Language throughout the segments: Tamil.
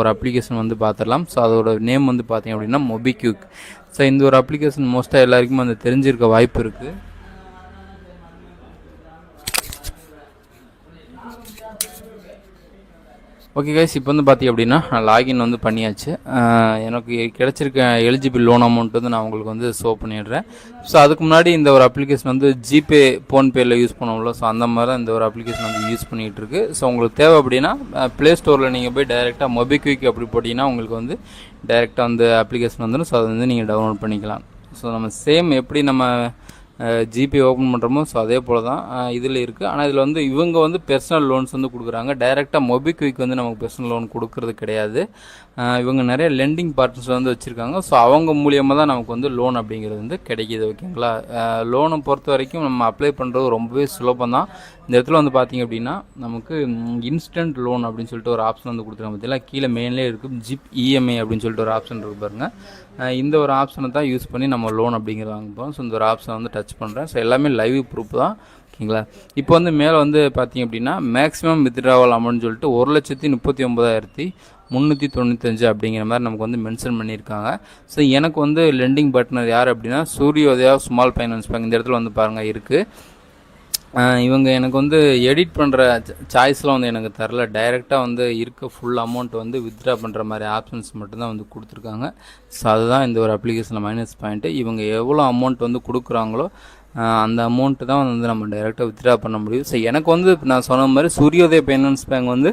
ஒரு அப்ளிகேஷன் வந்து பார்த்துடலாம். ஸோ அதோட நேம் வந்து பார்த்தீங்க அப்படின்னா மொபிக்விக். ஸோ இந்த ஒரு அப்ளிகேஷன் மோஸ்ட்டாக எல்லாருக்குமே வந்து தெரிஞ்சிருக்க வாய்ப்பு இருக்குது. ஓகே கைஸ், இப்போ வந்து பார்த்திங்க அப்படின்னா நான் லாகின் வந்து பண்ணியாச்சு. எனக்கு கிடச்சிருக்க எலிஜிபிள் லோன் அமௌண்ட் வந்து நான் உங்களுக்கு வந்து ஷோ பண்ணிடுறேன். ஸோ அதுக்கு முன்னாடி இந்த ஒரு அப்ளிகேஷன் வந்து ஜிபே ஃபோன்பேயில் யூஸ் பண்ணுவோம்ல, ஸோ அந்த மாதிரி தான் இந்த ஒரு அப்ளிகேஷன் வந்து யூஸ் பண்ணிகிட்டு இருக்கு. ஸோ உங்களுக்கு தேவை அப்படின்னா ப்ளே ஸ்டோரில் நீங்கள் போய் டைரெக்டாக மொபிக்விக் அப்படி போட்டிங்கன்னா உங்களுக்கு வந்து டைரெக்டாக வந்து அப்ளிகேஷன் வந்துடும். ஸோ அதை வந்து நீங்கள் டவுன்லோட் பண்ணிக்கலாம். ஸோ நம்ம சேம் எப்படி நம்ம ஜிபே ஓப்பன் பண்ணுறோமோ ஸோ அதே போல் தான் இதில் இருக்குது. ஆனால் இதில் வந்து இவங்க வந்து பெர்சனல் லோன்ஸ் வந்து கொடுக்குறாங்க. டைரெக்டாக மொபிக்விக் வந்து நமக்கு பெர்சனல் லோன் கொடுக்கறது கிடையாது. இவங்க நிறைய லெண்டிங் பார்ட்னர்ஸ் வந்து வச்சுருக்காங்க. ஸோ அவங்க மூலியமாக தான் நமக்கு வந்து லோன் அப்படிங்கிறது வந்து கிடைக்கிது. ஓகேங்களா, லோனை பொறுத்த வரைக்கும் நம்ம அப்ளை பண்ணுறது ரொம்பவே சுலபம் தான். இந்த இடத்துல வந்து பார்த்திங்க அப்படின்னா நமக்கு இன்ஸ்டன்ட் லோன் அப்படின்னு சொல்லிட்டு ஒரு ஆப்ஷன் வந்து கொடுத்துருக்காங்க. பார்த்தீங்களா, கீழே மெயின்லேயே இருக்குது ஜிப் இஎம்ஐ அப்படின்னு சொல்லிட்டு ஒரு ஆப்ஷன் இருக்குது பாருங்கள். இந்த ஒரு ஆப்ஷனை தான் யூஸ் பண்ணி நம்ம லோன் அப்படிங்கிறத வாங்க போகிறோம். ஸோ இந்த ஒரு ஆப்ஷனை வந்து டச் பண்ணுறேன். ஸோ எல்லாமே லைவ் ப்ரூஃப் தான். ஓகேங்களா, இப்போ வந்து மேலே வந்து பார்த்திங்க அப்படின்னா மேக்ஸிமம் வித்ட்ராவல் அமௌண்ட் சொல்லிட்டு 1,39,395 அப்படிங்கிற மாதிரி நமக்கு வந்து மென்ஷன் பண்ணியிருக்காங்க. ஸோ எனக்கு வந்து லெண்டிங் பார்ட்னர் யார் அப்படின்னா சூரியோதயா ஸ்மால் ஃபைனான்ஸ் பேங்க். இந்த இடத்துல வந்து பாருங்கள் இருக்குது. இவங்க எனக்கு வந்து எடிட் பண்ணுற சாய்ஸ்லாம் வந்து எனக்கு தரல. டைரெக்டாக வந்து இருக்க ஃபுல் அமௌண்ட் வந்து வித்ட்ரா பண்ணுற மாதிரி ஆப்ஷன்ஸ் மட்டும்தான் வந்து கொடுத்துருக்காங்க. ஸோ அதுதான் இந்த ஒரு அப்ளிகேஷனில் மைனஸ் பாயிண்ட்டு. இவங்க எவ்வளோ அமௌண்ட் வந்து கொடுக்குறாங்களோ அந்த அமௌண்ட்டு தான் வந்து நம்ம டைரெக்டாக வித்ட்ரா பண்ண முடியும். ஸோ எனக்கு வந்து நான் சொன்ன மாதிரி சூரியோதய ஃபைனான்ஸ் பேங்க் வந்து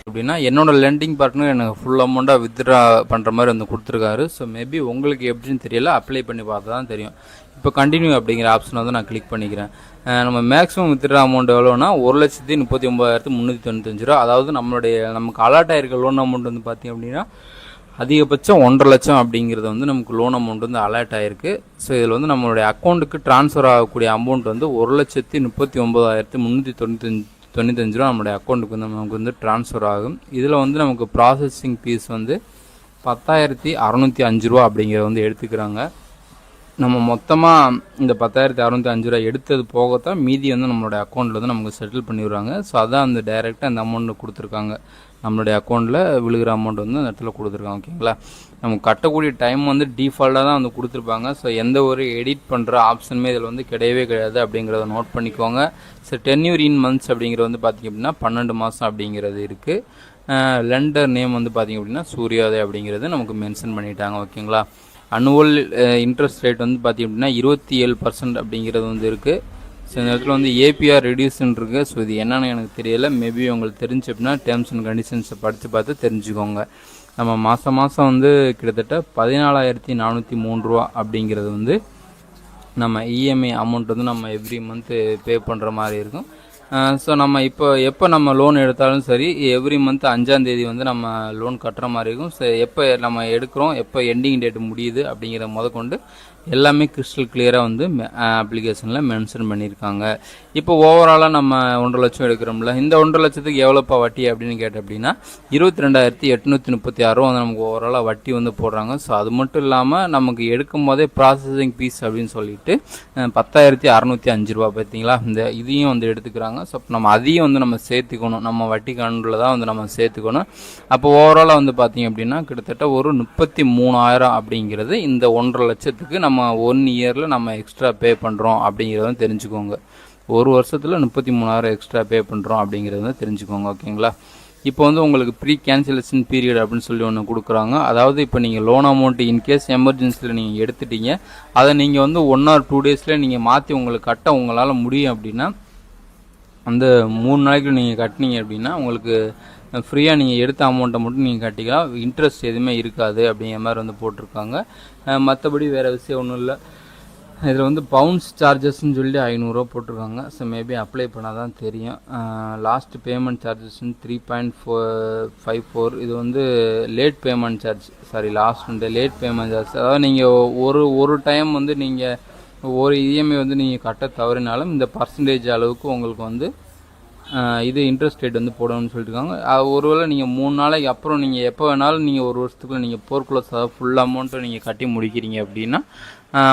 அப்படின்னா என்னோடய லெண்டிங் பார்ட்னர் எனக்கு ஃபுல் அமௌண்ட்டாக வித்ட்ரா பண்ணுற மாதிரி வந்து கொடுத்துருக்காரு. ஸோ மேபி உங்களுக்கு எப்படின்னு தெரியல, அப்ளை பண்ணி பார்த்தா தான் தெரியும். இப்போ கண்டினியூ அப்படிங்கிற ஆப்ஷனை வந்து நான் கிளிக் பண்ணிக்கிறேன். நம்ம மேக்ஸிமம் வித்ட்ரா அமௌண்ட் எவ்வளோனா 1,39,395 ரூபா. அதாவது நமக்கு அலாட் ஆகிருக்க லோன் அமௌண்ட் வந்து பார்த்திங்க அப்படின்னா அதிகபட்சம் 1,50,000 லட்சம் அப்படிங்கிறது வந்து நமக்கு லோன் அமௌண்ட் வந்து அலாட் ஆகிருக்கு. ஸோ இதில் வந்து நம்மளுடைய அக்கௌண்ட்டுக்கு ட்ரான்ஸ்ஃபர் ஆகக்கூடிய அமௌண்ட் வந்து 1,39,395 ரூபா நம்மளுடைய அக்கௌண்ட்டுக்கு வந்து நமக்கு வந்து ட்ரான்ஸ்ஃபர் ஆகும். இதில் வந்து நமக்கு ப்ராசஸிங் ஃபீஸ் வந்து 10,605 ரூபா அப்படிங்கிறத வந்து எடுத்துக்கிறாங்க. நம்ம மொத்தமாக இந்த 10,605 ரூபா எடுத்தது போகத்தான் மீதி வந்து நம்மளுடைய அக்கௌண்ட்டில் வந்து நமக்கு செட்டில் பண்ணிவிடுறாங்க. ஸோ அதான் அந்த டைரெக்டாக அந்த அமௌண்ட்டு கொடுத்துருக்காங்க. நம்மளுடைய அக்கௌண்ட்டில் விழுகிற அமௌண்ட் வந்து அந்த இடத்துல கொடுத்துருக்காங்க. ஓகேங்களா, நமக்கு கட்டக்கூடிய டைம் வந்து டிஃபால்ட்டாக தான் வந்து கொடுத்துருப்பாங்க. ஸோ எந்த ஒரு எடிட் பண்ணுற ஆப்ஷனுமே இதில் வந்து கிடையவே கிடையாது அப்படிங்கிறத நோட் பண்ணிக்கோங்க. ஸோ டென்யூர் இன் மந்த்ஸ் அப்படிங்கிறது வந்து பார்த்திங்க அப்படின்னா 12 மாதம் அப்படிங்கிறது இருக்குது. லெண்டர் நேம் வந்து பார்த்திங்க அப்படின்னா சூரியோதயா அப்படிங்கிறது நமக்கு மென்ஷன் பண்ணிட்டாங்க. ஓகேங்களா, அனுவல் இன்ட்ரெஸ்ட் ரேட் வந்து பார்த்திங்க அப்படின்னா 27% அப்படிங்கிறது வந்து இருக்குது. ஸோ இந்த இடத்துல வந்து ஏபிஆர் ரெடியூஸ்ன்னு இருக்குது. ஸோ இது என்னென்னு எனக்கு தெரியலை. மேபி உங்களுக்கு தெரிஞ்சு அப்படின்னா டேர்ம்ஸ் அண்ட் கண்டிஷன்ஸை படித்து பார்த்து தெரிஞ்சுக்கோங்க. நம்ம மாதம் வந்து கிட்டத்தட்ட 14,403 ரூபா அப்படிங்கிறது வந்து நம்ம இஎம்ஐ அமௌண்ட் வந்து நம்ம எவ்ரி மந்த்து பே பண்ணுற மாதிரி இருக்கும். ஸோ நம்ம எப்போ நம்ம லோன் எடுத்தாலும் சரி எவ்ரி மந்த் 5ஆம் தேதி வந்து நம்ம லோன் கட்டுற மாதிரி இருக்கும். ஸோ எப்போ நம்ம எடுக்கிறோம், எப்போ எண்டிங் டேட் முடியுது அப்படிங்கிற முதற்கொண்டு எல்லாமே கிறிஸ்டல் கிளியராக வந்து அப்ளிகேஷனில் மென்ஷன் பண்ணியிருக்காங்க. இப்போ ஓவராலாக நம்ம 1,50,000 லட்சம் எடுக்கிறோம்ல, இந்த 1,50,000 லட்சத்துக்கு எவ்வளோப்பா வட்டி அப்படின்னு கேட்டேன் அப்படின்னா 22,836 வந்து நமக்கு ஓவராலாக வட்டி வந்து போடுறாங்க. ஸோ அது மட்டும் இல்லாமல் நமக்கு எடுக்கும் போதே ப்ராசஸிங் ஃபீஸ் அப்படின்னு சொல்லிட்டு 10,605 ரூபா பார்த்தீங்களா, இந்த இதையும் வந்து எடுத்துக்கிறாங்க. ஸோ நம்ம அதையும் வந்து நம்ம சேர்த்துக்கணும், நம்ம வட்டி கணக்கில் தான் வந்து நம்ம சேர்த்துக்கணும். அப்போ ஓவராலாக வந்து பார்த்திங்க அப்படின்னா கிட்டத்தட்ட ஒரு 33,000 அப்படிங்கிறது இந்த 1,50,000 லட்சத்துக்கு நம்ம 1 இயரில் நம்ம எக்ஸ்ட்ரா பே பண்ணுறோம் அப்படிங்கிறத தெரிஞ்சுக்கோங்க. ஒரு வருஷத்தில் 33,000 எக்ஸ்ட்ரா பே பண்ணுறோம் அப்படிங்கிறத தெரிஞ்சுக்கோங்க. ஓகேங்களா, இப்போ வந்து உங்களுக்கு ப்ரீ கேன்சலேஷன் பீரியட் அப்படின்னு சொல்லி ஒன்று கொடுக்குறாங்க. அதாவது இப்போ நீங்கள் லோன் அமௌண்ட்டு இன்கேஸ் எமர்ஜென்சியில் நீங்கள் எடுத்துட்டீங்க, அதை நீங்கள் வந்து 1 or 2 டேஸில் நீங்கள் மாற்றி உங்களுக்கு கட்ட உங்களால் முடியும் அப்படின்னா அந்த 3 நாளைக்கு நீங்கள் கட்டினீங்க அப்படின்னா உங்களுக்கு ஃப்ரீயாக நீங்கள் எடுத்த அமௌண்ட்டை மட்டும் நீங்கள் கட்டிக்கலாம். இன்ட்ரெஸ்ட் எதுவுமே இருக்காது அப்படிங்கிற மாதிரி வந்து போட்டிருக்காங்க. மற்றபடி வேறு விஷயம் ஒன்றும் இல்லை. இதில் வந்து பவுன்ஸ் சார்ஜஸ்ன்னு சொல்லி 500 ரூபா போட்டிருக்காங்க. ஸோ மேபி அப்ளை பண்ணால் தான் தெரியும். லாஸ்ட் பேமெண்ட் சார்ஜஸ்ன்னு 3.54. இது வந்து late payment charge, last late payment charge. அதாவது நீங்கள் ஒரு டைம் வந்து நீங்கள் ஒரு இஎம்ஐ வந்து நீங்கள் கட்ட தவறினாலும் இந்த பர்சன்டேஜ் அளவுக்கு உங்களுக்கு வந்து இது இன்ட்ரெஸ்ட் ரேட் வந்து போடணும்னு சொல்லியிருக்காங்க. ஒருவேளை நீங்கள் 3 நாளைக்கு அப்புறம் நீங்கள் எப்போ வேணாலும் நீங்கள் ஒரு வருஷத்துக்குள்ளே நீங்கள் போர்க்ளோஸ் அதாவது ஃபுல் அமௌண்ட்டை நீங்கள் கட்டி முடிக்கிறீங்க அப்படின்னா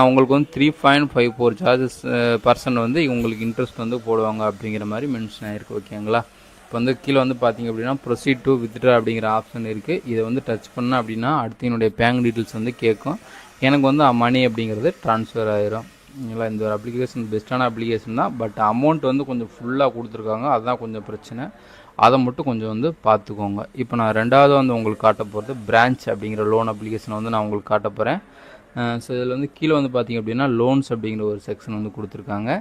உங்களுக்கு வந்து 3.54 சார்ஜஸ் % வந்து உங்களுக்கு இன்ட்ரெஸ்ட் வந்து போடுவாங்க அப்படிங்கிற மாதிரி மென்ஷன் ஆகிருக்கு. ஓகேங்களா, இப்போ வந்து கீழே வந்து பார்த்தீங்க அப்படின்னா ப்ரொசீட் டு வித்ட்ரா அப்படிங்கிற ஆப்ஷன் இருக்குது. இதை வந்து டச் பண்ண அப்படின்னா அடுத்து என்னுடைய பேங்க் டீட்டெயில்ஸ் வந்து கேட்கும். எனக்கு வந்து மணி அப்படிங்கிறது ட்ரான்ஸ்ஃபர் ஆயிரும். இல்லை, இந்த ஒரு அப்ளிகேஷன் பெஸ்ட்டான அப்ளிகேஷன் தான். பட் அமௌண்ட் வந்து கொஞ்சம் ஃபுல்லாக கொடுத்துருக்காங்க, அதுதான் கொஞ்சம் பிரச்சனை. அதை மட்டும் கொஞ்சம் வந்து பார்த்துக்கோங்க. இப்போ நான் ரெண்டாவது வந்து உங்களுக்கு காட்ட போகிறது பிரான்ச் அப்படிங்கிற லோன் அப்ளிகேஷனை வந்து நான் உங்களுக்கு காட்ட போகிறேன். ஸோ இதில் வந்து கீழே வந்து பார்த்திங்க அப்படின்னா லோன்ஸ் அப்படிங்கிற ஒரு செக்ஷன் வந்து கொடுத்துருக்காங்க.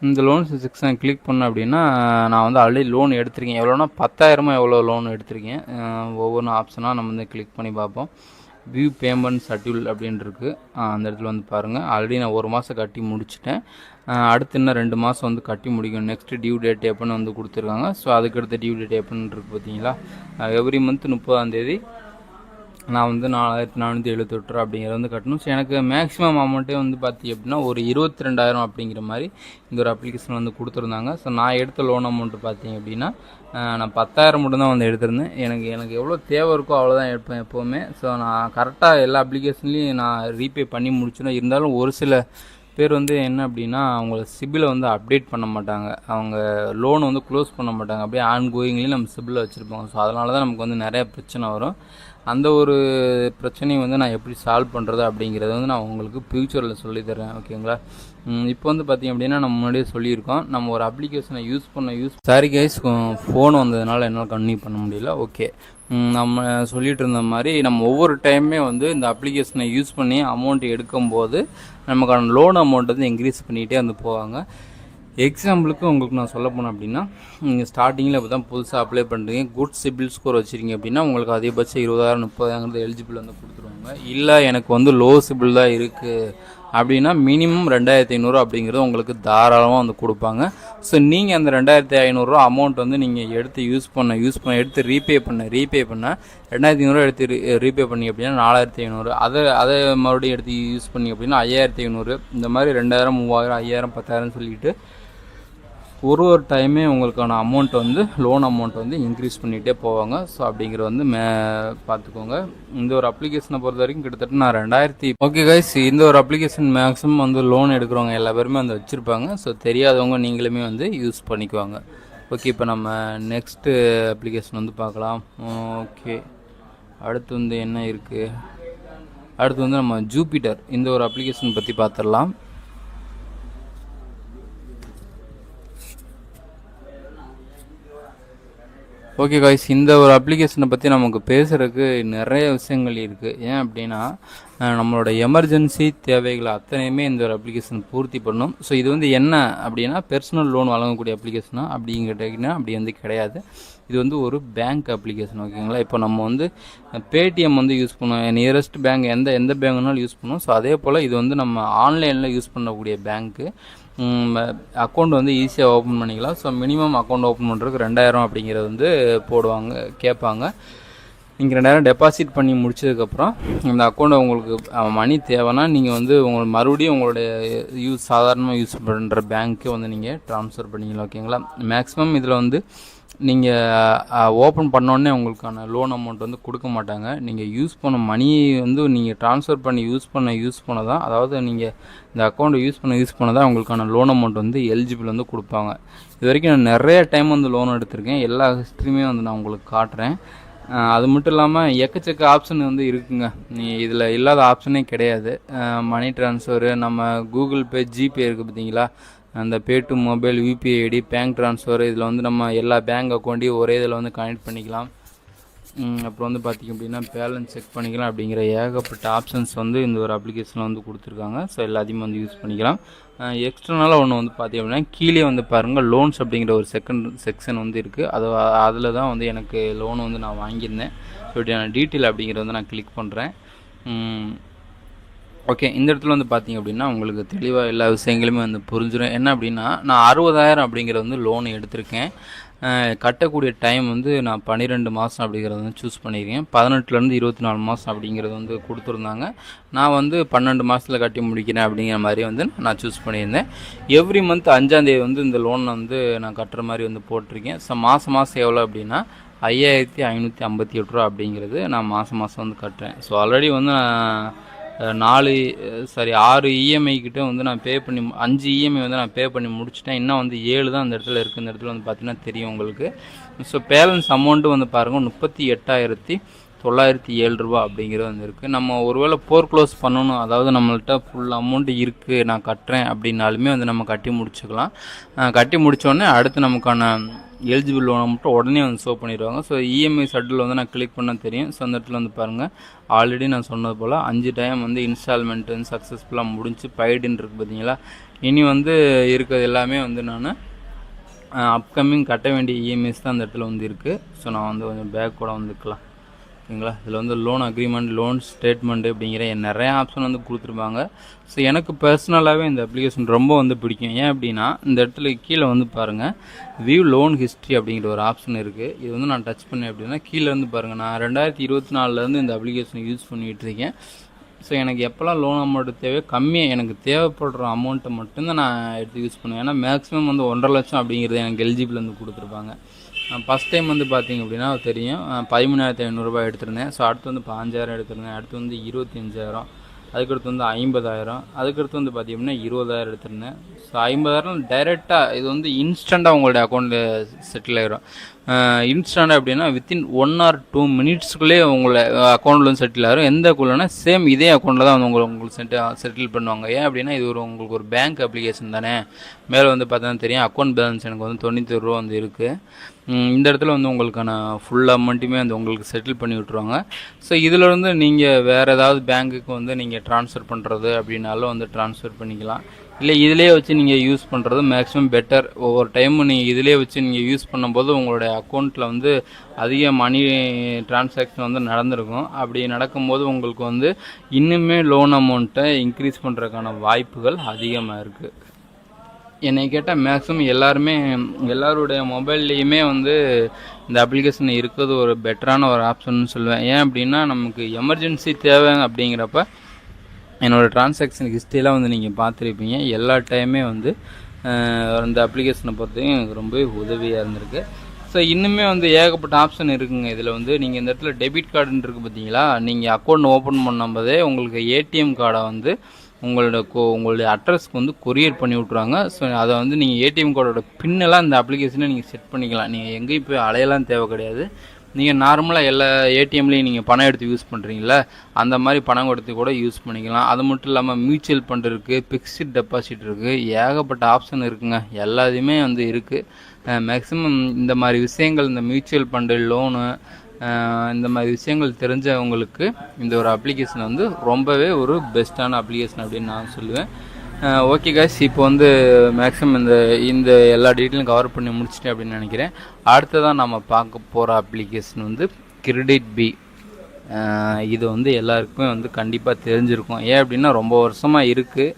இந்த லோன்ஸ் செக்ஷனை கிளிக் பண்ண அப்படின்னா நான் வந்து ஆல்ரெடி லோன் எடுத்திருக்கேன். எவ்வளோனா 10,000 எவ்வளோ லோன் எடுத்திருக்கேன். ஒவ்வொரு ஆப்ஷனாக நம்ம வந்து கிளிக் பண்ணி பார்ப்போம். வியூ பேமெண்ட் ஷெட்யூல் அப்படின்னு இருக்குது. அந்த இடத்துல வந்து பாருங்கள், ஆல்ரெடி நான் 1 மாதம் கட்டி முடிச்சிட்டேன். அடுத்து இன்னும் 2 மாதம் வந்து கட்டி முடிக்கணும். நெக்ஸ்ட்டு டியூ டேட் எப்போன்னு வந்து கொடுத்துருக்காங்க. ஸோ அதுக்கடுத்த டியூ டேட் எப்போன்னு இருக்குது பார்த்தீங்களா. எவ்ரி மந்த் 30ஆம் தேதி நான் வந்து 4,478 அப்படிங்கிறத வந்து கட்டணும். ஸோ எனக்கு மேக்ஸிமம் அமௌண்ட்டே வந்து பார்த்திங்க அப்படின்னா ஒரு 22,000 அப்படிங்கிற மாதிரி இந்த ஒரு அப்ளிகேஷன் வந்து கொடுத்துருந்தாங்க. ஸோ நான் எடுத்த லோன் அமௌண்ட்டு பார்த்திங்க அப்படின்னா நான் 10,000 மட்டும்தான் வந்து எடுத்திருந்தேன். எனக்கு எவ்வளோ தேவை இருக்கோ அவ்வளோதான் எடுப்பேன் எப்போவுமே. ஸோ நான் கரெக்டாக எல்லா அப்ளிகேஷன்லேயும் நான் ரீபே பண்ணி முடிச்சிடும். இருந்தாலும் ஒரு சில பேர் வந்து என்ன அப்படின்னா அவங்க சிபிலை வந்து அப்டேட் பண்ண மாட்டாங்க, அவங்க லோனை வந்து க்ளோஸ் பண்ண மாட்டாங்க, அப்படியே ஆன்கோயிங்லேயும் நம்ம சிபிலை வச்சுருப்போம். ஸோ அதனால தான் நமக்கு வந்து நிறையா பிரச்சனை வரும். அந்த ஒரு பிரச்சனையை வந்து நான் எப்படி சால்வ் பண்ணுறது அப்படிங்கிறத வந்து நான் உங்களுக்கு ஃப்யூச்சரில் சொல்லித்தரேன், ஓகேங்களா. இப்போ வந்து பார்த்திங்க அப்படின்னா நம்ம முன்னாடியே சொல்லியிருக்கோம், நம்ம ஒரு அப்ளிகேஷனை சாரி கைஸ், ஃபோன் வந்ததுனால என்னால் கன்டினியூ பண்ண முடியல. ஓகே, நம்ம சொல்லிகிட்டு இருந்த மாதிரி நம்ம ஒவ்வொரு டைமே வந்து இந்த அப்ளிகேஷனை யூஸ் பண்ணி அமௌண்ட் எடுக்கும்போது நமக்கான லோன் அமௌண்ட் வந்து இன்க்ரீஸ் பண்ணிகிட்டே வந்து போவாங்க. எக்ஸாம்பிளுக்கு உங்களுக்கு நான் சொல்ல போனேன் அப்படின்னா, நீங்கள் ஸ்டார்டிங்கில் இப்போ தான் புதுசாக அப்ளை பண்ணுறீங்க, குட் சிபில் ஸ்கோர் வச்சுருக்கீங்க அப்படின்னா உங்களுக்கு அதிகபட்சம் 20,000 30,000 எலிஜிபிள் வந்து கொடுத்துருவாங்க. இல்லை எனக்கு வந்து லோ சிபில் தான் இருக்குது அப்படின்னா மினிமம் 2,500 அப்படிங்கிறது உங்களுக்கு தாராளமாக வந்து கொடுப்பாங்க. ஸோ நீங்கள் அந்த 2,500 அமௌண்ட் வந்து நீங்கள் எடுத்து யூஸ் பண்ண எடுத்து ரீபே பண்ண 2,500 எடுத்து ரீபே பண்ணி அப்படின்னா 4,500, அதை மறுபடியும் எடுத்து யூஸ் பண்ணி அப்படின்னா 5,500, இந்த மாதிரி 2,000 3,000 5,000 10,000 சொல்லிட்டு ஒரு டைமே உங்களுக்கான அமௌண்ட் வந்து லோன் அமௌண்ட் வந்து இன்க்ரீஸ் பண்ணிகிட்டே போவாங்க. ஸோ அப்படிங்கிறது வந்து பார்த்துக்கோங்க. இந்த ஒரு அப்ளிகேஷனை பொறுத்த வரைக்கும் கிட்டத்தட்ட நான் 2000 ஓகே கைஸ், இந்த ஒரு அப்ளிகேஷன் மேக்ஸிமம் வந்து லோன் எடுக்கிறவங்க எல்லா பேருமே வந்து வச்சுருப்பாங்க. ஸோ தெரியாதவங்க நீங்களுமே வந்து யூஸ் பண்ணிக்குவாங்க. ஓகே, இப்போ நம்ம நெக்ஸ்ட்டு அப்ளிகேஷன் வந்து பார்க்கலாம். ஓகே, அடுத்து வந்து என்ன இருக்குது, அடுத்து வந்து நம்ம ஜூபிட்டர் இந்த ஒரு அப்ளிகேஷன் பற்றி பார்த்துடலாம். ஓகே காய்ஸ், இந்த ஒரு அப்ளிகேஷனை பற்றி நமக்கு பேசுகிறதுக்கு நிறைய விஷயங்கள் இருக்குது. ஏன் அப்படின்னா நம்மளோட எமர்ஜென்சி தேவைகளை அத்தனையுமே இந்த ஒரு அப்ளிகேஷன் பூர்த்தி பண்ணும். ஸோ இது வந்து என்ன அப்படின்னா பெர்சனல் லோன் வழங்கக்கூடிய அப்ளிகேஷனா அப்படிங்கிட்டீங்கன்னா அப்படி வந்து கிடையாது. இது வந்து ஒரு பேங்க் அப்ளிகேஷன், ஓகேங்களா. இப்போ நம்ம வந்து பேடிஎம் வந்து யூஸ் பண்ணுவோம், நியரஸ்ட் பேங்க் எந்த பேங்க்னாலும் யூஸ் பண்ணுவோம். ஸோ அதே போல் இது வந்து நம்ம ஆன்லைனில் யூஸ் பண்ணக்கூடிய பேங்க்கு. அக்கௌண்ட் வந்து ஈஸியாக ஓப்பன் பண்ணிக்கலாம். ஸோ மினிமம் அக்கௌண்ட் ஓப்பன் பண்ணுறதுக்கு 2,000 அப்படிங்கிறது வந்து கேட்பாங்க. நீங்கள் 2,000 டெபாசிட் பண்ணி முடிச்சதுக்கப்புறம் இந்த அக்கௌண்ட்டை உங்களுக்கு மணி தேவைன்னா நீங்கள் வந்து மறுபடியும் உங்களுடைய சாதாரணமாக யூஸ் பண்ணுற பேங்க்கு வந்து நீங்கள் ட்ரான்ஸ்ஃபர் பண்ணிக்கலாம், ஓகேங்களா. மேக்ஸிமம் இதில் வந்து நீங்கள் ஓப்பன் பண்ணோடனே உங்களுக்கான லோன் அமௌண்ட் வந்து கொடுக்க மாட்டாங்க. நீங்கள் யூஸ் பண்ண மணியை வந்து நீங்கள் ட்ரான்ஸ்ஃபர் பண்ணி யூஸ் பண்ண தான், அதாவது நீங்கள் இந்த அக்கௌண்ட்டை யூஸ் பண்ண தான் உங்களுக்கான லோன் அமௌண்ட் வந்து எலிஜிபிள் வந்து கொடுப்பாங்க. இது வரைக்கும் நான் நிறைய டைம் வந்து லோன் எடுத்திருக்கேன், எல்லா ஹிஸ்ட்ரியுமே வந்து நான் உங்களுக்கு காட்டுறேன். அது மட்டும் இல்லாமல் எக்கச்சக்க ஆப்ஷன் வந்து இருக்குங்க, இதில் இல்லாத ஆப்ஷனே கிடையாது. மணி ட்ரான்ஸ்ஃபரு, நம்ம கூகுள் பே, ஜிபே இருக்குது பார்த்தீங்களா, அந்த pay to mobile, UPI ID, bank transfer, இதில் வந்து நம்ம எல்லா பேங்க் அக்கௌண்ட்டையும் ஒரே இதில் வந்து கனெக்ட் பண்ணிக்கலாம். அப்புறம் வந்து பார்த்திங்க அப்படின்னா பேலன்ஸ் செக் பண்ணிக்கலாம். அப்படிங்கிற ஏகப்பட்ட ஆப்ஷன்ஸ் வந்து இந்த ஒரு அப்ளிகேஷனில் வந்து கொடுத்துருக்காங்க. ஸோ எல்லாத்தையும் வந்து யூஸ் பண்ணிக்கலாம். எக்ஸ்ட்ரனால ஒன்று வந்து பார்த்திங்க அப்படின்னா கீழே வந்து பாருங்கள் லோன்ஸ் அப்படிங்கிற ஒரு செக்ஷன் வந்து இருக்குது. அதில் தான் வந்து எனக்கு லோன் வந்து நான் வாங்கியிருந்தேன். ஸோ டீட்டெயில் அப்படிங்கிறத வந்து நான் கிளிக் பண்ணுறேன். ஓகே, இந்த இடத்துல வந்து பார்த்திங்க அப்படின்னா உங்களுக்கு தெளிவாக எல்லா விஷயங்களுமே வந்து புரிஞ்சிடும். என்ன அப்படின்னா நான் 60,000 அப்படிங்கிற வந்து லோன் எடுத்திருக்கேன். கட்டக்கூடிய டைம் வந்து நான் 12 மாதம் அப்படிங்கிறத வந்து சூஸ் பண்ணியிருக்கேன். 18லேருந்து 24 மாதம் அப்படிங்கிறது வந்து கொடுத்துருந்தாங்க. நான் வந்து 12 மாதத்தில் கட்டி முடிக்கிறேன் அப்படிங்கிற மாதிரி வந்து நான் சூஸ் பண்ணியிருந்தேன். எவ்ரி மந்த் 5ஆம் தேதி வந்து இந்த லோனை வந்து நான் கட்டுற மாதிரி வந்து போட்டிருக்கேன். ஸோ மாதம் எவ்வளோ அப்படின்னா 5,558 ரூபா அப்படிங்கிறது நான் மாதம் வந்து கட்டுறேன். ஸோ ஆல்ரெடி வந்து நான் 6 இஎம்ஐ கிட்ட வந்து நான் பே பண்ணி 5 இஎம்ஐ வந்து நான் பே பண்ணி முடிச்சிட்டேன். இன்னும் வந்து 7 தான் அந்த இடத்துல இருக்குது. இந்த இடத்துல வந்து பார்த்தீங்கன்னா தெரியும் உங்களுக்கு. ஸோ பேலன்ஸ் அமௌண்ட்டு வந்து பாருங்கள் 38,907 ரூபா அப்படிங்கிறது வந்து இருக்குது. நம்ம ஒருவேளை க்ளோஸ் பண்ணணும், அதாவது நம்மள்கிட்ட ஃபுல் அமௌண்ட்டு இருக்குது நான் கட்டுறேன் அப்படின்னாலுமே வந்து நம்ம கட்டி முடிச்சுக்கலாம். கட்டி முடித்தோடனே அடுத்து நமக்கான எலிஜிபிள் லோனை மட்டும் உடனே வந்து ஷோ பண்ணிடுவாங்க. ஸோ இஎம்ஐ ஷெட்யூல் வந்து நான் கிளிக் பண்ண தெரியும். ஸோ அந்த இடத்துல வந்து பாருங்கள், ஆல்ரெடி நான் சொன்னது போல் 5 டைம் வந்து இன்ஸ்டால்மெண்ட்டு வந்து சக்ஸஸ்ஃபுல்லாக முடிஞ்சு பைடுன்னு இருக்குது பார்த்தீங்களா. இனி வந்து இருக்கிறது எல்லாமே வந்து நான் அப்கமிங் கட்ட வேண்டிய இஎம்ஐஸ் தான் அந்த இடத்துல வந்து இருக்குது. ஸோ நான் வந்து கொஞ்சம் பேக் கூட வந்துக்கலாம் ஓகேங்களா. இதில் வந்து லோன் அக்ரிமெண்ட், லோன் ஸ்டேட்மெண்ட் அப்படிங்கிற நிறைய ஆப்ஷன் வந்து கொடுத்துருப்பாங்க. ஸோ எனக்கு பர்சனலாகவே இந்த அப்ளிகேஷன் ரொம்ப வந்து பிடிக்கும். ஏன் அப்படின்னா இந்த இடத்துல கீழே வந்து பாருங்கள், வியூ லோன் ஹிஸ்ட்ரி அப்படிங்கிற ஒரு ஆப்ஷன் இருக்குது. இது வந்து நான் டச் பண்ணேன் அப்படின்னா கீழே வந்து பாருங்கள், நான் 2024 இந்த அப்ளிகேஷன் யூஸ் பண்ணிகிட்டு இருக்கேன். ஸோ எனக்கு எப்போல்லாம் லோன் அமௌண்ட்டு கம்மியாக எனக்கு தேவைப்படுற அமௌண்ட்டை மட்டும்தான் நான் எடுத்து யூஸ் பண்ணுவேன். ஏன்னா மேக்ஸிமம் வந்து 1.5 லட்சம் அப்படிங்கிறது எனக்கு எலிஜிபிள் வந்து கொடுத்துருப்பாங்க. ஃபஸ்ட் டைம் வந்து பார்த்திங்க அப்படின்னா தெரியும், 13,500 ரூபாய் எடுத்திருந்தேன். ஸோ அடுத்து வந்து 5,000 எடுத்திருந்தேன். அடுத்து வந்து 25,000, அதுக்கடுத்து வந்து 50,000, அதுக்கடுத்து வந்து பார்த்திங்க அப்படின்னா 20,000 எடுத்திருந்தேன். ஸோ 50,000 டைரெக்டாக இது வந்து இன்ஸ்டண்ட்டாக உங்களுடைய அக்கௌண்ட்டில் செட்டில் ஆகிரும். இன்ஸ்டண்ட் அப்படின்னா வித்தின் 1 or 2 மினிட்ஸ்க்குள்ளே உங்களை அக்கௌண்ட்டில் வந்து செட்டில் ஆகிரும். எந்த அக்கௌண்ட்லனா சேம் இதே அக்கௌண்ட்டில் தான் வந்து உங்களுக்கு செட்டில் பண்ணுவாங்க. ஏன் அப்படின்னா இது உங்களுக்கு ஒரு பேங்க் அப்ளிகேஷன் தானே. மேலே வந்து பார்த்தீங்கன்னா தெரியும், அக்கௌண்ட் பேலன்ஸ் எனக்கு வந்து 91 ரூபா வந்து இருக்குது. இந்த இடத்துல வந்து உங்களுக்கான ஃபுல் அமௌண்ட்டுமே வந்து உங்களுக்கு செட்டில் பண்ணி விட்ருவாங்க. ஸோ இதில் வந்து நீங்கள் வேறு ஏதாவது பேங்க்குக்கு வந்து நீங்கள் ட்ரான்ஸ்ஃபர் பண்ணுறது அப்படின்னாலும் வந்து ட்ரான்ஸ்ஃபர் பண்ணிக்கலாம். இல்லை இதிலே வச்சு நீங்கள் யூஸ் பண்ணுறது மேக்ஸிமம் பெட்டர். ஒவ்வொரு டைமும் நீங்கள் இதிலே வச்சு நீங்கள் யூஸ் பண்ணும்போது உங்களுடைய அக்கௌண்ட்டில் வந்து அதிக மணி டிரான்சாக்ஷன் வந்து நடந்திருக்கும். அப்படி நடக்கும்போது உங்களுக்கு வந்து இன்னுமே லோன் அமௌண்ட்டை இன்க்ரீஸ் பண்ணுறதுக்கான வாய்ப்புகள் அதிகமாக இருக்குது. என்னை கேட்டால் மேக்ஸிமம் எல்லாருடைய மொபைல்லையுமே வந்து இந்த அப்ளிகேஷன் இருக்கிறது ஒரு பெட்டரான ஒரு ஆப்ஷன் சொல்லுவேன். ஏன் அப்படின்னா நமக்கு எமர்ஜென்சி தேவை அப்படிங்கிறப்ப என்னோடய டிரான்சாக்ஷன் ஹிஸ்ட்ரியெலாம் வந்து நீங்கள் பார்த்துருப்பீங்க. எல்லா டைமே வந்து இந்த அப்ளிகேஷனை பொறுத்தவரைக்கும் எனக்கு ரொம்பவே உதவியாக இருந்திருக்கு. ஸோ இன்னுமே வந்து ஏகப்பட்ட ஆப்ஷன் இருக்குங்க. இதில் வந்து நீங்கள் இந்த இடத்துல டெபிட் கார்டுன்னு இருக்குது பார்த்தீங்களா, நீங்கள் அக்கௌண்ட் ஓப்பன் பண்ணும்போதே உங்களுக்கு ஏடிஎம் கார்டை வந்து உங்களுடைய அட்ரஸ்க்கு வந்து கொரியர் பண்ணி விட்ருவாங்க. ஸோ அதை வந்து நீங்கள் ஏடிஎம் கார்டோட பின்னெல்லாம் இந்த அப்ளிகேஷனை நீங்கள் செட் பண்ணிக்கலாம். நீங்கள் எங்கேயும் போய் அலையெல்லாம் தேவை கிடையாது. நீங்கள் நார்மலாக எல்லா ஏடிஎம்லேயும் நீங்கள் பணம் எடுத்து யூஸ் பண்ணுறீங்களா, அந்த மாதிரி பணம் எடுத்து கூட யூஸ் பண்ணிக்கலாம். அது மட்டும் இல்லாமல் மியூச்சுவல் ஃபண்ட் இருக்குது, ஃபிக்ஸ்டு டெபாசிட் இருக்குது, ஏகப்பட்ட ஆப்ஷன் இருக்குங்க. எல்லாத்தையுமே வந்து இருக்குது. மேக்ஸிமம் இந்த மாதிரி விஷயங்கள், இந்த மியூச்சுவல் ஃபண்டு, லோனு, இந்த மாதிரி விஷயங்கள் தெரிஞ்சவங்களுக்கு இந்த ஒரு அப்ளிகேஷன் வந்து ரொம்பவே ஒரு பெஸ்ட்டான அப்ளிகேஷன் அப்படின்னு நான் சொல்லுவேன். ஓகே காய்ஸ், இப்போ வந்து மேக்ஸிமம் இந்த எல்லா டீட்டெயிலும் கவர் பண்ணி முடிச்சிட்டேன் அப்படின்னு நினைக்கிறேன். அடுத்ததான் நம்ம பார்க்க போகிற அப்ளிகேஷன் வந்து கிரெடிட் பி. இது வந்து எல்லாருக்குமே வந்து கண்டிப்பாக தெரிஞ்சிருக்கும். ஏன் அப்படின்னா ரொம்ப வருஷமாக இருக்குது.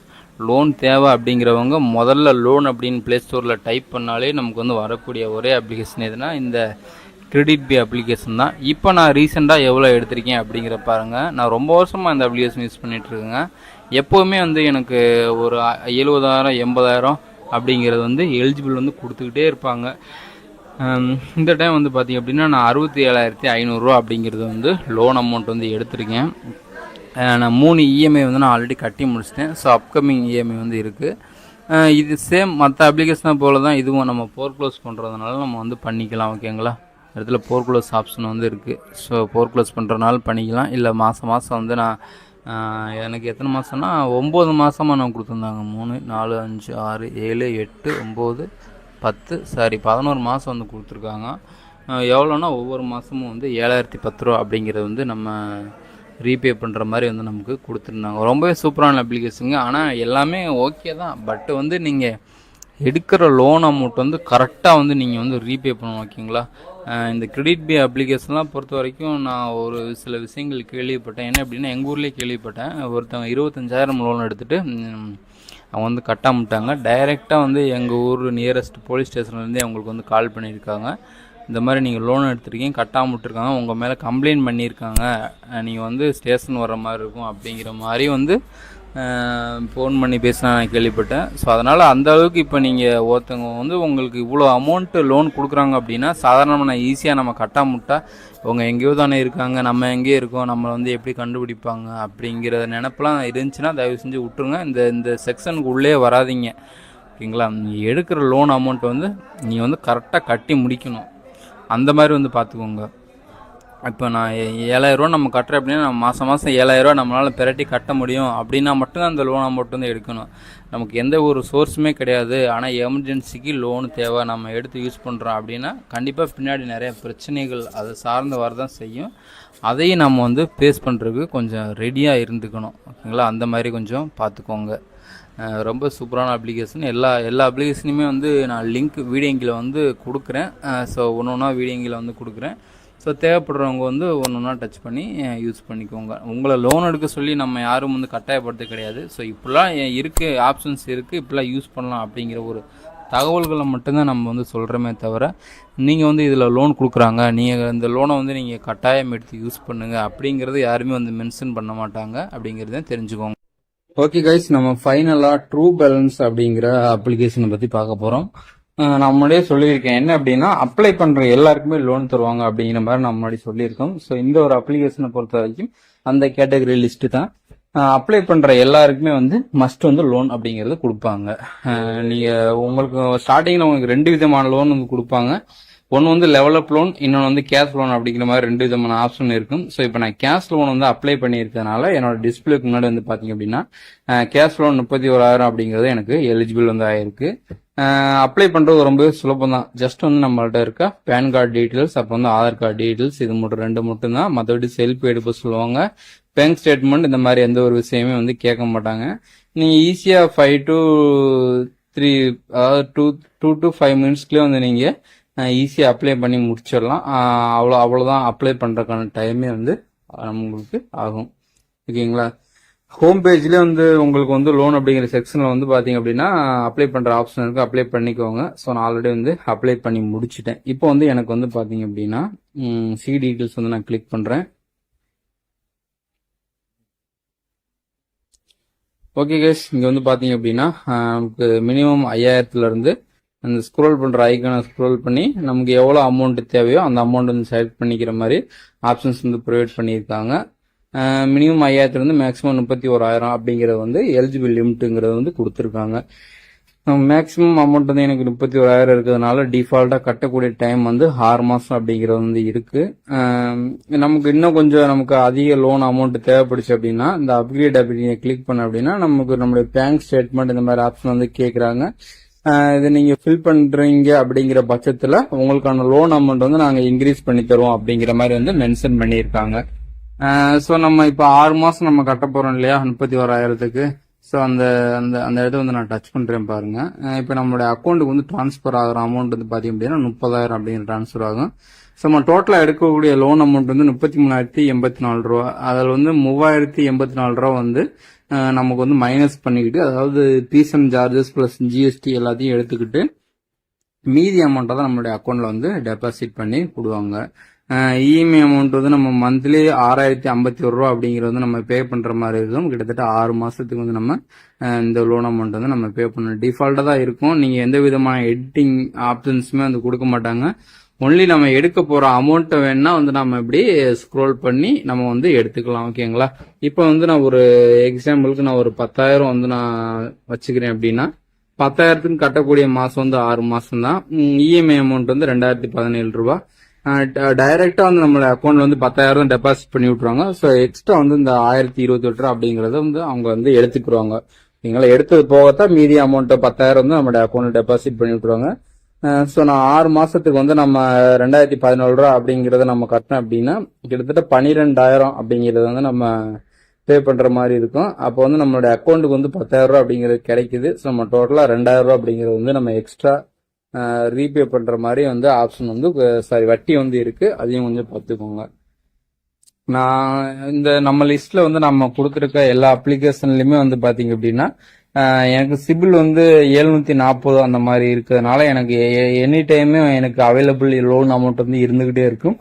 லோன் தேவை அப்படிங்கிறவங்க முதல்ல லோன் அப்படின்னு ப்ளே ஸ்டோரில் டைப் பண்ணாலே நமக்கு வந்து வரக்கூடிய ஒரே அப்ளிகேஷன் எதுனா இந்த கிரெடிட் பி அப்ளிகேஷன் தான். இப்போ நான் ரீசெண்டாக எவ்வளோ எடுத்திருக்கேன் அப்படிங்கிற பாருங்கள். நான் ரொம்ப வருஷமாக இந்த அப்ளிகேஷன் யூஸ் பண்ணிகிட்ருக்கேங்க. எப்போவுமே வந்து எனக்கு ஒரு 70,000 80,000 அப்படிங்கிறது வந்து எலிஜிபிள் வந்து கொடுத்துக்கிட்டே இருப்பாங்க. இந்த டைம் வந்து பார்த்திங்க அப்படின்னா நான் 67,500 ரூபா அப்படிங்கிறது வந்து லோன் அமௌண்ட் வந்து எடுத்திருக்கேன். நான் 3 இஎம்ஐ வந்து நான் ஆல்ரெடி கட்டி முடிச்சிட்டேன். ஸோ அப்கமிங் இஎம்ஐ வந்து இருக்குது. இது சேம் மற்ற அப்ளிகேஷனை போல தான் இதுவும் நம்ம க்ளோஸ் பண்ணுறதுனால நம்ம வந்து பண்ணிக்கலாம். ஓகேங்களா, இடத்துல க்ளோஸ் ஆப்ஷன் வந்து இருக்குது. ஸோ க்ளோஸ் பண்ணுறதுனால பண்ணிக்கலாம். இல்லை மாதம் வந்து நான் எனக்கு எத்தனை மாதம்னா 9 மாதமாக நான் கொடுத்துருந்தாங்க. 3 4 5 6 7 8 9 10 11 மாதம் வந்து கொடுத்துருக்காங்க. எவ்வளோனா ஒவ்வொரு மாதமும் வந்து 7,010 ரூபா அப்படிங்கிறது வந்து நம்ம ரீபே பண்ணுற மாதிரி வந்து நமக்கு கொடுத்துருந்தாங்க. ரொம்பவே சூப்பரான அப்ளிகேஷனுங்க. ஆனால் எல்லாமே ஓகே தான். பட் வந்து நீங்கள் எடுக்கிற லோன் அமௌண்ட் வந்து கரெக்டாக வந்து நீங்கள் வந்து ரீபே பண்ணணும். ஓகேங்களா, இந்த கிரெடிட் பி அப்ளிகேஷன்லாம் பொறுத்த வரைக்கும் நான் ஒரு சில விஷயங்கள் கேள்விப்பட்டேன். என்ன அப்படின்னா எங்கள் ஊர்லேயே கேள்விப்பட்டேன். ஒருத்தவங்க 25,000 லோன் எடுத்துகிட்டு அவங்க வந்து கட்டாமட்டாங்க. டைரெக்டாக வந்து எங்கள் ஊர் நியரஸ்ட் போலீஸ் ஸ்டேஷன்லேருந்தே அவங்களுக்கு வந்து கால் பண்ணியிருக்காங்க. இந்த மாதிரி நீங்கள் லோன் எடுத்துருக்கீங்க, கட்டாமல் விட்டுருக்காங்க, உங்கள் மேலே கம்ப்ளைண்ட் பண்ணியிருக்காங்க, நீங்கள் வந்து ஸ்டேஷன் வர மாதிரி இருக்கும் அப்படிங்கிற மாதிரி வந்து ஃபோன் பண்ணி பேசினா நான் கேள்விப்பட்டேன். ஸோ அதனால் அந்த அளவுக்கு இப்போ நீங்கள் ஒருத்தவங்க வந்து உங்களுக்கு இவ்வளோ அமௌண்ட்டு லோன் கொடுக்குறாங்க அப்படின்னா சாதாரணமாக நான் ஈஸியாக நம்ம கட்டாமுட்டா அவங்க எங்கேயோ தானே இருக்காங்க, நம்ம எங்கேயோ இருக்கோம், நம்மளை வந்து எப்படி கண்டுபிடிப்பாங்க அப்படிங்கிற நினப்பெல்லாம் இருந்துச்சுன்னா தயவு செஞ்சு விட்டுருங்க. இந்த செக்ஷனுக்கு உள்ளே வராதிங்க. ஓகேங்களா? நீங்கள் எடுக்கிற லோன் அமௌண்ட்டை வந்து நீங்கள் வந்து கரெக்டாக கட்டி முடிக்கணும். அந்த மாதிரி வந்து பார்த்துக்கோங்க. இப்போ நான் 7,000 நம்ம கட்டுறேன் அப்படின்னா நம்ம மாதம் 7,000 நம்மளால் பிரட்டி கட்ட முடியும் அப்படின்னா மட்டும்தான் அந்த லோன் அமௌண்ட் வந்து எடுக்கணும். நமக்கு எந்த ஒரு சோர்ஸுமே கிடையாது, ஆனால் எமர்ஜென்சிக்கு லோன் தேவை, நம்ம எடுத்து யூஸ் பண்ணுறோம் அப்படின்னா கண்டிப்பாக பின்னாடி நிறைய பிரச்சனைகள் அதை சார்ந்து வரதான் செய்யும். அதையும் நம்ம வந்து ஃபேஸ் பண்ணுறதுக்கு கொஞ்சம் ரெடியாக இருந்துக்கணும். ஓகேங்களா? அந்த மாதிரி கொஞ்சம் பார்த்துக்கோங்க. ரொம்ப சூப்பரான அப்ளிகேஷன். எல்லா அப்ளிகேஷனுமே வந்து நான் லிங்க் வீடியோங்கில் வந்து கொடுக்குறேன். ஸோ ஒன்று வீடியோங்கில் வந்து கொடுக்குறேன். ஸோ தேவைப்படுறவங்க வந்து ஒன்று டச் பண்ணி யூஸ் பண்ணிக்கோங்க. உங்களை லோன் எடுக்க சொல்லி நம்ம யாரும் வந்து கட்டாயப்படுத்த கிடையாது. ஸோ இப்படிலாம் இருக்குது, ஆப்ஷன்ஸ் இருக்குது, இப்படிலாம் யூஸ் பண்ணலாம் அப்படிங்கிற ஒரு தகவல்களை மட்டும்தான் நம்ம வந்து சொல்கிறோமே தவிர நீங்கள் வந்து இதில் லோன் கொடுக்குறாங்க, நீங்கள் இந்த லோனை வந்து நீங்கள் கட்டாயம் எடுத்து யூஸ் பண்ணுங்கள் அப்படிங்கிறது யாருமே வந்து மென்ஷன் பண்ண மாட்டாங்க. அப்படிங்கிறத தெரிஞ்சுக்கோங்க. ஓகே கைஸ், நம்ம ஃபைனலாக ட்ரூ பேலன்ஸ் அப்படிங்கிற அப்ளிகேஷனை பற்றி பார்க்க போகிறோம். நான் முன்னாடியே சொல்லியிருக்கேன், என்ன அப்படின்னா அப்ளை பண்ணுற எல்லாருக்குமே லோன் தருவாங்க அப்படிங்கிற மாதிரி நான் முன்னாடி சொல்லியிருக்கோம். ஸோ இந்த ஒரு அப்ளிகேஷனை பொறுத்த வரைக்கும் அந்த கேட்டகரி லிஸ்ட்டு தான். அப்ளை பண்ணுற எல்லாருக்குமே வந்து மஸ்ட் வந்து லோன் அப்படிங்கிறது கொடுப்பாங்க. நீங்கள் உங்களுக்கு ஸ்டார்டிங்கில் உங்களுக்கு 2 விதமான லோன் வந்து கொடுப்பாங்க. ஒன்று வந்து லெவலப் லோன், இன்னொன்று வந்து கேஷ் லோன் அப்படிங்கிற மாதிரி 2 விதமான ஆப்ஷன் இருக்கும். ஸோ இப்போ நான் கேஷ் லோன் வந்து அப்ளை பண்ணியிருக்கனால என்னோட டிஸ்பிளேக்கு முன்னாடி வந்து பார்த்தீங்க அப்படின்னா கேஷ் லோன் 31,000 அப்படிங்கிறது எனக்கு எலிஜிபிள் வந்து ஆயிருக்கு. அப்ளை பண்ணுறது ரொம்ப சுலபம் தான். ஜஸ்ட் வந்து நம்மள்ட்ட இருக்க பேன் கார்டு டீட்டெயில்ஸ், அப்புறம் வந்து ஆதார் கார்டு டீட்டெயில்ஸ், இது மட்டும் தான். மற்றபடி செல்ஃபி எடுக்க சொல்லுவாங்க. பேங்க் ஸ்டேட்மெண்ட் இந்த மாதிரி எந்த ஒரு விஷயமே வந்து கேட்க மாட்டாங்க. நீங்கள் ஈஸியாக 5 to 3 அதாவது 2 to 5 மினிட்ஸ்க்குள்ளே வந்து நீங்கள் ஈஸியாக அப்ளை பண்ணி முடிச்சிடலாம். அவ்வளோதான் அப்ளை பண்ணுறதுக்கான டைமே வந்து உங்களுக்கு ஆகும். ஓகேங்களா? ஹோம் பேஜ்லேயே வந்து உங்களுக்கு வந்து லோன் அப்படிங்கிற செக்ஷனில் வந்து பார்த்தீங்க அப்படின்னா அப்ளை பண்ணுற ஆப்ஷன் இருக்குது, அப்ளை பண்ணிக்கோங்க. ஸோ நான் ஆல்ரெடி வந்து அப்ளை பண்ணி முடிச்சிட்டேன். இப்போ வந்து எனக்கு வந்து பார்த்தீங்க அப்படின்னா சி டீட்டெயில்ஸ் வந்து நான் கிளிக் பண்ணுறேன். ஓகே கேஸ், இங்கே வந்து பார்த்தீங்க அப்படின்னா நமக்கு மினிமம் 5,000 அந்த ஸ்க்ரோல் பண்ணுற ஐக்கானை ஸ்க்ரோல் பண்ணி நமக்கு எவ்வளோ அமௌண்ட் தேவையோ அந்த அமௌண்ட் வந்து செலக்ட் பண்ணிக்கிற மாதிரி ஆப்ஷன்ஸ் வந்து ப்ரொவைட் பண்ணியிருக்காங்க. மினிமம் 5,000 மேக்ஸிமம் 31,000 அப்படிங்கிறது வந்து எலிஜிபிள் லிமிட்டுங்கிறது வந்து கொடுத்துருக்காங்க. மேக்ஸிமம் அமௌண்ட் வந்து எனக்கு 31,000 இருக்கிறதுனால டிஃபால்ட்டாக கட்டக்கூடிய டைம் வந்து 6 மாதம் அப்படிங்கிறது வந்து இருக்குது. நமக்கு இன்னும் கொஞ்சம் நமக்கு அதிக லோன் அமௌண்ட் தேவைப்படுச்சு அப்படின்னா இந்த அப்கிரேட் அப்படின்னு கிளிக் பண்ண அப்படின்னா நமக்கு நம்மளுடைய பேங்க் ஸ்டேட்மெண்ட் இந்த மாதிரி ஆப்ஷன் வந்து கேட்குறாங்க. இதை நீங்கள் ஃபில் பண்ணுறீங்க அப்படிங்கிற பட்சத்தில் உங்களுக்கான லோன் அமௌண்ட் வந்து நாங்கள் இன்க்ரீஸ் பண்ணி தருவோம் அப்படிங்கிற மாதிரி வந்து மென்ஷன் பண்ணியிருக்காங்க. ஸோ நம்ம இப்போ 6 மாதம் நம்ம கட்ட போகிறோம் இல்லையா 31,000க்கு. ஸோ அந்த அந்த அந்த இதை வந்து நான் டச் பண்ணுறேன் பாருங்க. இப்போ நம்மளுடைய அக்கௌண்ட்டுக்கு வந்து ட்ரான்ஸ்ஃபர் ஆகிற அமௌண்ட் வந்து பார்த்தீங்க அப்படின்னா 30,000 அப்படிங்கிற ட்ரான்ஸ்ஃபர் ஆகும். ஸோ நம்ம டோட்டலாக எடுக்கக்கூடிய லோன் அமௌண்ட் வந்து 33,084 ரூபா. அதில் வந்து 3,084 ரூபா வந்து நமக்கு வந்து மைனஸ் பண்ணிக்கிட்டு, அதாவது பீசன் சார்ஜஸ் ப்ளஸ் ஜிஎஸ்டி எல்லாத்தையும் எடுத்துக்கிட்டு மீதி அமௌண்ட்டை தான் நம்மளுடைய அக்கௌண்ட்டில் வந்து டெபாசிட் பண்ணி கொடுவாங்க. இஎம்ஐ அமௌண்ட் வந்து நம்ம மந்த்லி 6,051 ரூபா அப்படிங்கிறது வந்து நம்ம பே பண்ணுற மாதிரி இருக்கும். கிட்டத்தட்ட 6 மாதத்துக்கு வந்து நம்ம இந்த லோன் அமௌண்ட் வந்து நம்ம பே பண்ணணும். டிஃபால்ட்டாக தான் இருக்கும். நீங்கள் எந்த விதமான எடிட்டிங் ஆப்ஷன்ஸுமே வந்து கொடுக்க மாட்டாங்க. ஒன்லி நம்ம எடுக்க போகிற அமௌண்ட்டை வேணா வந்து நம்ம இப்படி ஸ்க்ரோல் பண்ணி நம்ம வந்து எடுத்துக்கலாம். ஓகேங்களா? இப்போ வந்து நான் ஒரு எக்ஸாம்பிளுக்கு நான் ஒரு 10,000 வந்து நான் வச்சுக்கிறேன் அப்படின்னா 10,000க்கு கட்டக்கூடிய மாதம் வந்து 6 மாதம் தான். இஎம்ஐ அமௌண்ட் வந்து 2,017 ரூபா. டைரக்டா வந்து நம்மளோட அக்கௌண்ட்ல வந்து 10,000 டெபாசிட் பண்ணி விட்டுருவாங்க. ஸோ எக்ஸ்ட்ரா வந்து இந்த 1,028 ரூபா அப்படிங்கறத வந்து அவங்க வந்து எடுத்துக்கிடுவாங்க. நீங்களா எடுத்தது போகத்தான் மீதி அமௌண்ட் 10,000 வந்து நம்மளோட அக்கௌண்ட்ல டெபாசிட் பண்ணி விட்டுருவாங்க. ஸோ நான் 6 மாசத்துக்கு வந்து நம்ம 2,014 ரூபா அப்படிங்கறத நம்ம கட்டினோம் அப்படின்னா கிட்டத்தட்ட 12,000 அப்படிங்கறது வந்து நம்ம பே பண்ற மாதிரி இருக்கும். அப்போ வந்து நம்மளுடைய அக்கௌண்ட்டுக்கு வந்து 10,000 ரூபா அப்படிங்கிறது கிடைக்குது. ஸோ நம்ம டோட்டலா 2,000 ரூபா அப்படிங்கிறது வந்து நம்ம எக்ஸ்ட்ரா ரீபே பண்ற மாதிரி வந்து ஆப்ஷன் வந்து வட்டி வந்து இருக்கு. அதையும் கொஞ்சம் பார்த்துக்கோங்க. நான் இந்த நம்ம லிஸ்ட்ல வந்து நம்ம கொடுத்துருக்க எல்லா அப்ளிகேஷன்லயுமே வந்து பாத்தீங்க அப்படின்னா எனக்கு சிபில் வந்து 740 அந்த மாதிரி இருக்கிறதுனால எனக்கு எனி டைமே எனக்கு அவைலபிள் லோன் அமௌண்ட் வந்து இருந்துகிட்டே இருக்கும்.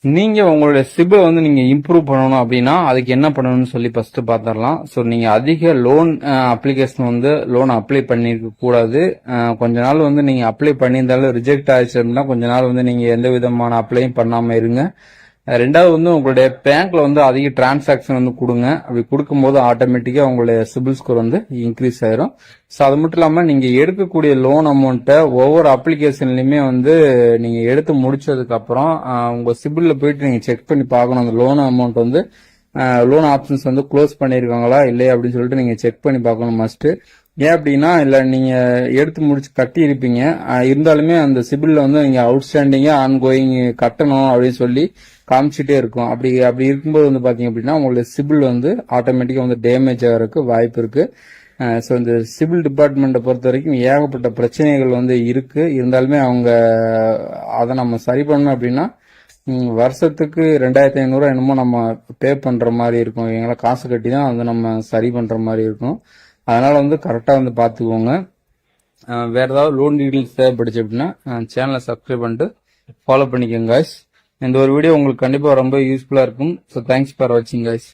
நீங்க உங்களுடைய சிபில் வந்து நீங்க இம்ப்ரூவ் பண்ணணும் அப்படின்னா அதுக்கு என்ன பண்ணணும்னு சொல்லி ஃபர்ஸ்ட் பாத்திரலாம். ஸோ நீங்க அதிக லோன் அப்ளிகேஷன் வந்து லோன் அப்ளை பண்ணிருக்க கூடாது. கொஞ்ச நாள் வந்து நீங்க அப்ளை பண்ணியிருந்தாலும் ரிஜெக்ட் ஆயிடுச்சுன்னா கொஞ்ச நாள் வந்து நீங்க எந்த விதமான அப்ளையும் பண்ணாம இருங்க. ரெண்டாவது வந்து உங்களுடைய பேங்க்ல வந்து அதிக டிரான்சாக்ஷன் வந்து கொடுங்க. அப்படி கொடுக்கும்போது ஆட்டோமேட்டிக்கா உங்களுடைய சிபில் ஸ்கோர் வந்து இன்க்ரீஸ் ஆயிரும். ஸோ அது மட்டும் இல்லாம நீங்க எடுக்கக்கூடிய லோன் அமௌண்ட்டை ஒவ்வொரு அப்ளிகேஷன்லயுமே வந்து நீங்க எடுத்து முடிச்சதுக்கு அப்புறம் உங்க சிபில்ல போயிட்டு நீங்க செக் பண்ணி பார்க்கணும். அந்த லோன் அமௌண்ட் வந்து லோன் ஆப்ஷன்ஸ் வந்து க்ளோஸ் பண்ணிருக்காங்களா இல்லையா அப்படின்னு சொல்லிட்டு நீங்க செக் பண்ணி பார்க்கணும் மஸ்ட். ஏன் அப்படின்னா இல்ல நீங்க எடுத்து முடிச்சு கட்டி இருப்பீங்க, இருந்தாலுமே அந்த சிபில்ல வந்து நீங்க அவுட்ஸ்டாண்டிங்கா ஆன்கோயிங் கட்டணும் அப்படின்னு சொல்லி காமிச்சிட்டே இருக்கும். அப்படி இருக்கும்போது வந்து பாத்தீங்க அப்படின்னா உங்களுடைய சிபில் வந்து ஆட்டோமேட்டிக்கா வந்து டேமேஜ் ஆகிறதுக்கு வாய்ப்பு இருக்கு. ஸோ இந்த சிவில் டிபார்ட்மெண்ட்டை பொறுத்த வரைக்கும் ஏகப்பட்ட பிரச்சனைகள் வந்து இருக்கு. இருந்தாலுமே அவங்க அதை நம்ம சரி பண்ணணும் அப்படின்னா வருஷத்துக்கு 2500 என்னமோ நம்ம பே பண்ற மாதிரி இருக்கும். எங்களை காசு கட்டி தான் வந்து நம்ம சரி பண்ற மாதிரி இருக்கும். அதனால வந்து கரெக்டா வந்து பாத்துக்கோங்க. வேற ஏதாவது லோன் டீடைல்ஸ் தேவைப்படுச்சு அப்படின்னா சேனலை சப்ஸ்கிரைப் பண்ணிட்டு ஃபாலோ பண்ணிக்கோங்க guys. இந்த ஒரு வீடியோ உங்களுக்கு கண்டிப்பா ரொம்ப யூஸ்ஃபுல்லா இருக்கும். ஸோ தேங்க்ஸ் ஃபார் வாட்சிங் guys.